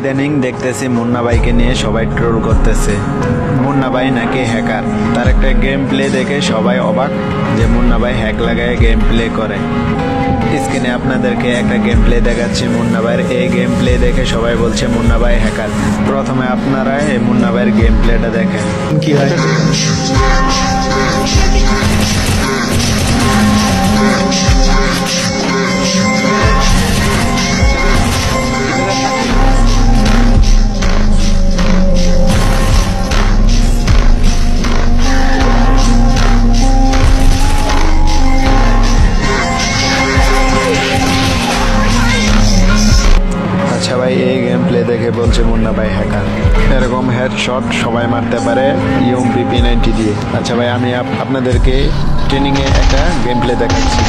ইদানিং দেখতেছি মুন্না ভাইকে নিয়ে সবাই ট্রোল করতেছে। মুন্না ভাই নাকি হ্যাকার। তার একটা গেম প্লে দেখে সবাই অবাক যে মুন্না ভাই হ্যাক লাগায় গেম প্লে করে। স্ক্রিনে আপনাদেরকে একটা গেম প্লে দেখাচ্ছি মুন্না ভাইয়ের। এই গেম প্লে দেখে সবাই বলছে মুন্না ভাই হ্যাকার। প্রথমে আপনারা এই মুন্না ভাইয়ের গেম প্লেটা দেখেন। কি হয়? আচ্ছা ভাই, এই গেম প্লে দেখে বলছে মুন্না ভাই হ্যাকার। এরকম হেডশট সবাই মারতে পারে ইউএমপি P90 দিয়ে। আচ্ছা ভাই, আমি আপনাদেরকে ট্রেনিংয়ে একটা গেম প্লে দেখাচ্ছি।